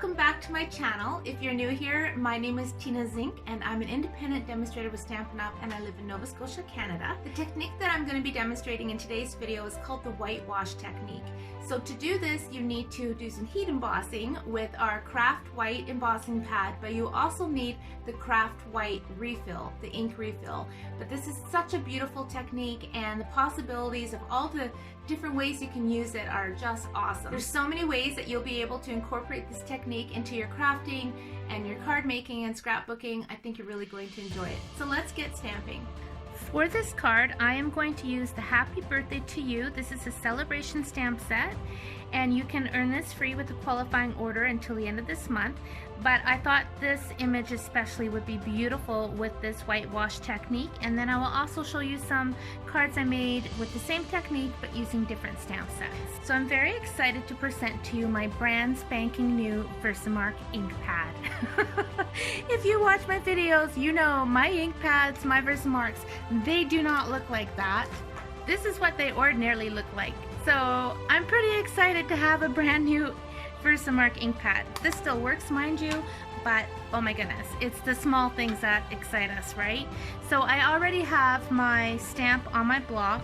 Welcome back to my channel. If you're new here, my name is Tina Zink and I'm an independent demonstrator with Stampin' Up! And I live in Nova Scotia, Canada. The technique that I'm going to be demonstrating in today's video is called the Whitewash Technique. So to do this, you need to do some heat embossing with our Craft White embossing pad, but you also need the Craft White refill, the ink refill. But this is such a beautiful technique and the possibilities of all the different ways you can use it are just awesome. There's so many ways that you'll be able to incorporate this technique into your crafting and your card making and scrapbooking. I think you're really going to enjoy it. So let's get stamping. For this card, I am going to use the Happy Birthday to You. This is a Sale-a-bration stamp set, and you can earn this free with a qualifying order until the end of this month. But I thought this image especially would be beautiful with this whitewash technique, and then I will also show you some cards I made with the same technique but using different stamp sets. So I'm very excited to present to you my brand spanking new Versamark ink pad. If you watch my videos, you know my ink pads, my Versamarks, they do not look like that. This is what they ordinarily look like. So I'm pretty excited to have a brand new Versamark ink pad. This still works, mind you, but oh my goodness, it's the small things that excite us, right? So I already have my stamp on my block,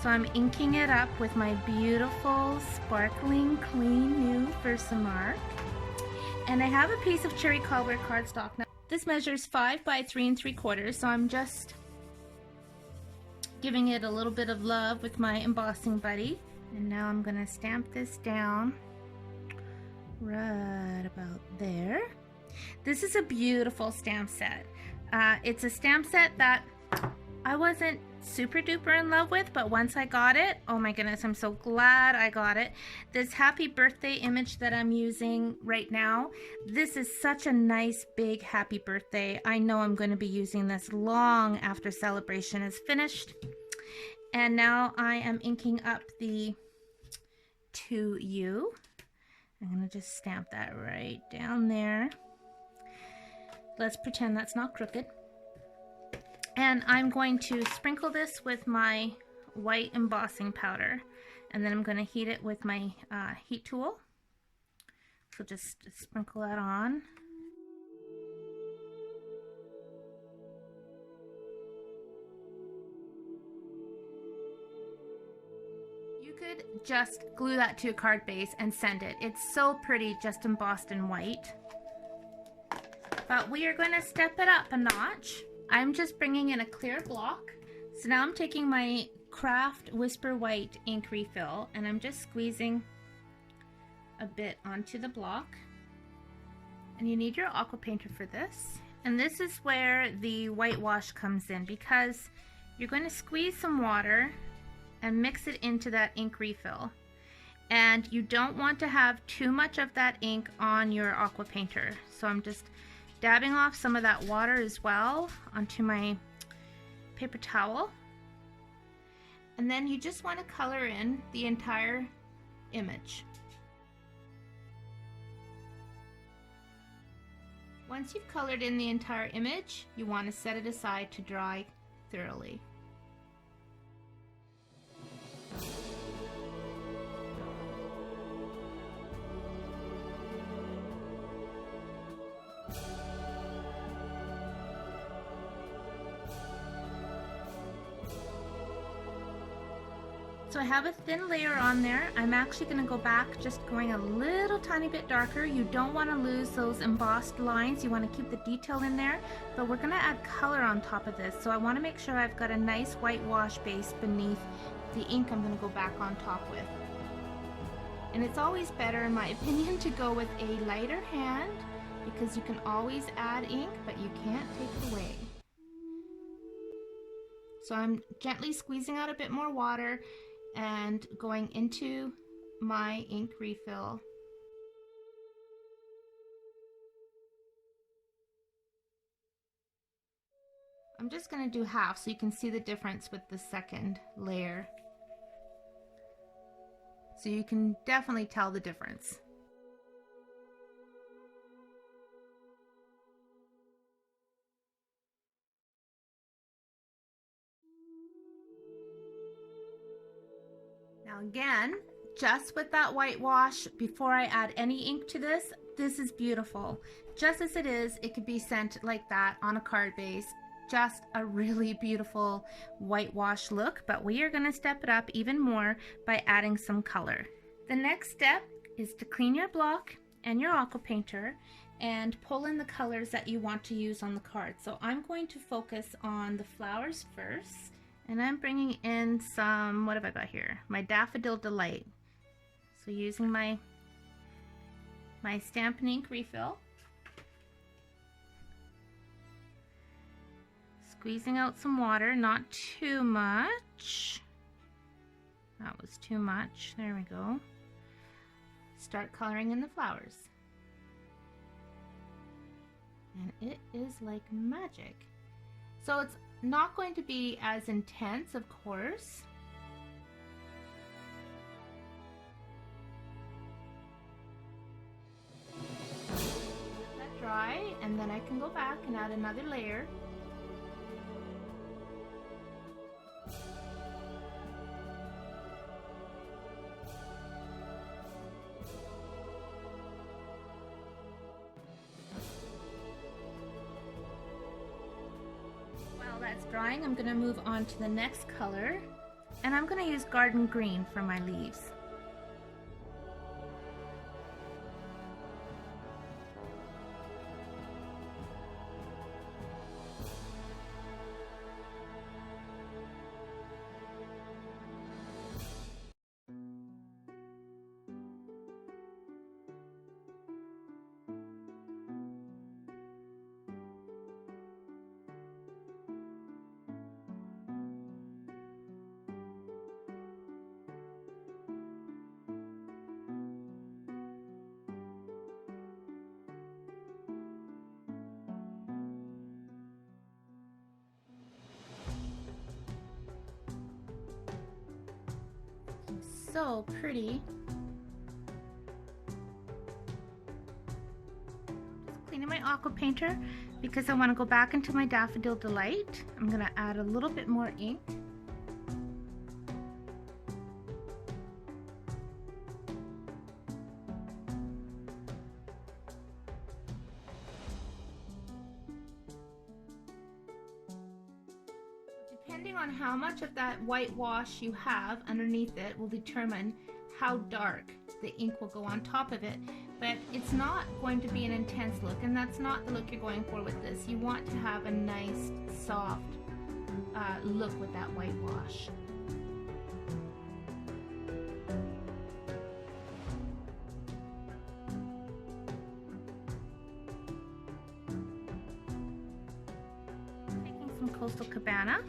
so I'm inking it up with my beautiful, sparkling, clean new Versamark. And I have a piece of cherry cobbler cardstock. Now, this measures 5 by 3 3/4, so I'm just giving it a little bit of love with my embossing buddy. And now I'm gonna stamp this down right about there. This is a beautiful stamp set. It's a stamp set that I wasn't super duper in love with, but once I got it, oh my goodness, I'm so glad I got it. This happy birthday image that I'm using right now, this is such a nice big happy birthday. I know I'm going to be using this long after Sale-a-bration is finished. And now I am inking up the To You. I'm going to just stamp that right down there. Let's pretend that's not crooked. And I'm going to sprinkle this with my white embossing powder. And then I'm going to heat it with my heat tool. So just sprinkle that on. You could just glue that to a card base and send it. It's so pretty just embossed in white. But we are going to step it up a notch. I'm just bringing in a clear block. So now I'm taking my Craft Whisper White ink refill and I'm just squeezing a bit onto the block. And you need your aqua painter for this. And this is where the whitewash comes in, because you're going to squeeze some water and mix it into that ink refill. And you don't want to have too much of that ink on your aqua painter. So I'm just dabbing off some of that water as well onto my paper towel. And then you just want to color in the entire image. Once you've colored in the entire image, you want to set it aside to dry thoroughly. So I have a thin layer on there. I'm actually going to go back, just going a little tiny bit darker. You don't want to lose those embossed lines. You want to keep the detail in there, but we're going to add color on top of this. So I want to make sure I've got a nice whitewash base beneath the ink I'm going to go back on top with. And it's always better, in my opinion, to go with a lighter hand, because you can always add ink, but you can't take it away. So I'm gently squeezing out a bit more water and going into my ink refill. I'm just going to do half so you can see the difference with the second layer. So you can definitely tell the difference. Now again, just with that whitewash, before I add any ink to this, this is beautiful. Just as it is, it could be sent like that on a card base. Just a really beautiful whitewash look, but we are going to step it up even more by adding some color. The next step is to clean your block and your aqua painter and pull in the colors that you want to use on the card. So I'm going to focus on the flowers first, and I'm bringing in some, what have I got here? My Daffodil Delight. So using my Stampin' Ink refill, squeezing out some water, not too much. That was too much. There we go. Start coloring in the flowers. And it is like magic. So it's not going to be as intense, of course. Let that dry, and then I can go back and add another layer. That's drying, I'm going to move on to the next color, and I'm going to use Garden Green for my leaves. So pretty. Just cleaning my aqua painter because I want to go back into my Daffodil Delight. I'm going to add a little bit more ink. Depending on how much of that whitewash you have underneath it will determine how dark the ink will go on top of it. But it's not going to be an intense look, and that's not the look you're going for with this. You want to have a nice, soft look with that whitewash. Taking some Coastal Cabana.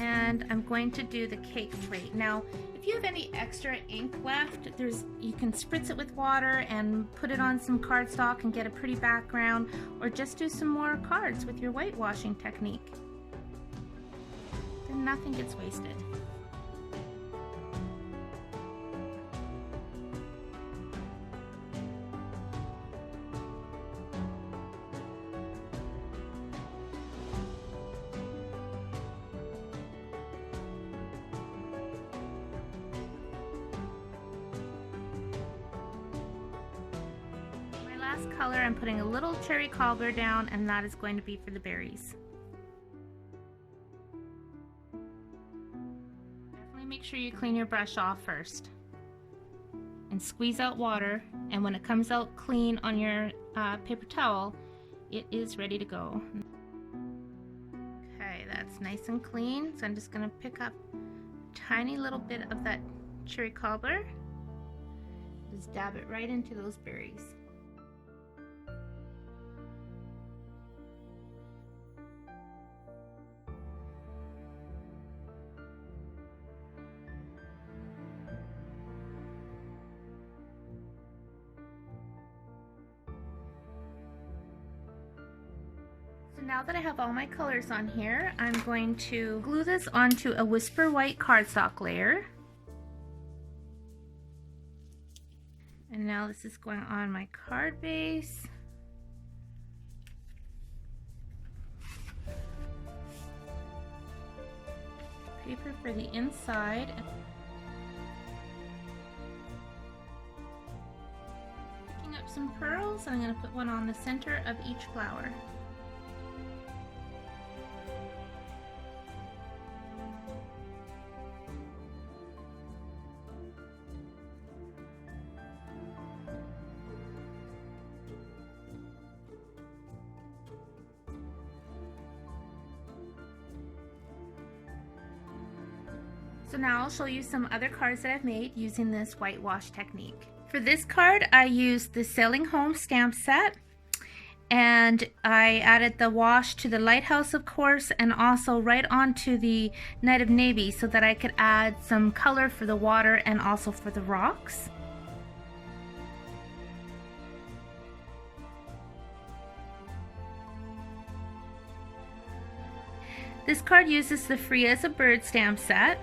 And I'm going to do the cake plate. Now, if you have any extra ink left, you can spritz it with water and put it on some cardstock and get a pretty background, or just do some more cards with your whitewashing technique. Then nothing gets wasted. Color, I'm putting a little cherry cobbler down, and that is going to be for the berries. Definitely make sure you clean your brush off first and squeeze out water, and when it comes out clean on your paper towel, it is ready to go. Okay, that's nice and clean, so I'm just going to pick up a tiny little bit of that cherry cobbler, just dab it right into those berries. Now that I have all my colors on here, I'm going to glue this onto a Whisper White cardstock layer. And now this is going on my card base. Paper for the inside. some pearls, and I'm going to put one on the center of each flower. So now I'll show you some other cards that I've made using this whitewash technique. For this card, I used the Sailing Home stamp set, and I added the wash to the lighthouse, of course, and also right onto the Night of Navy so that I could add some color for the water and also for the rocks. This card uses the Free as a Bird stamp set.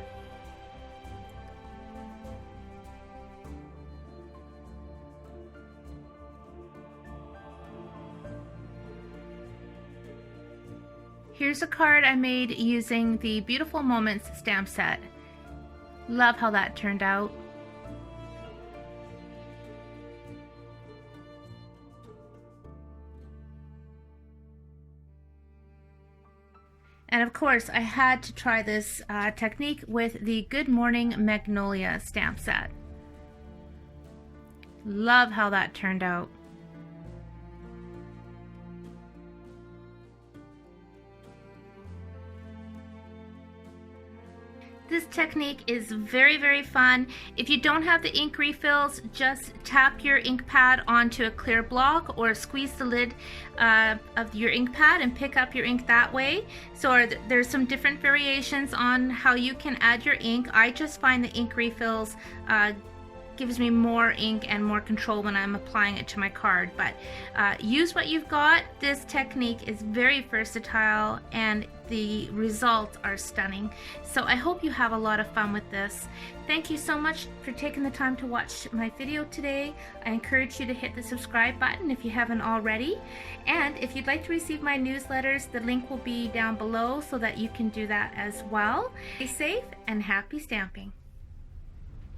Here's a card I made using the Beautiful Moments stamp set. Love how that turned out. And of course, I had to try this technique with the Good Morning Magnolia stamp set. Love how that turned out. This technique is very, very fun. If you don't have the ink refills, just tap your ink pad onto a clear block or squeeze the lid of your ink pad and pick up your ink that way. So there's some different variations on how you can add your ink. I just find the ink refills gives me more ink and more control when I'm applying it to my card, but use what you've got. This technique is very versatile and the results are stunning. So I hope you have a lot of fun with this. Thank you so much for taking the time to watch my video today. I encourage you to hit the subscribe button if you haven't already, and if you'd like to receive my newsletters, the link will be down below so that you can do that as well. Stay safe and happy stamping.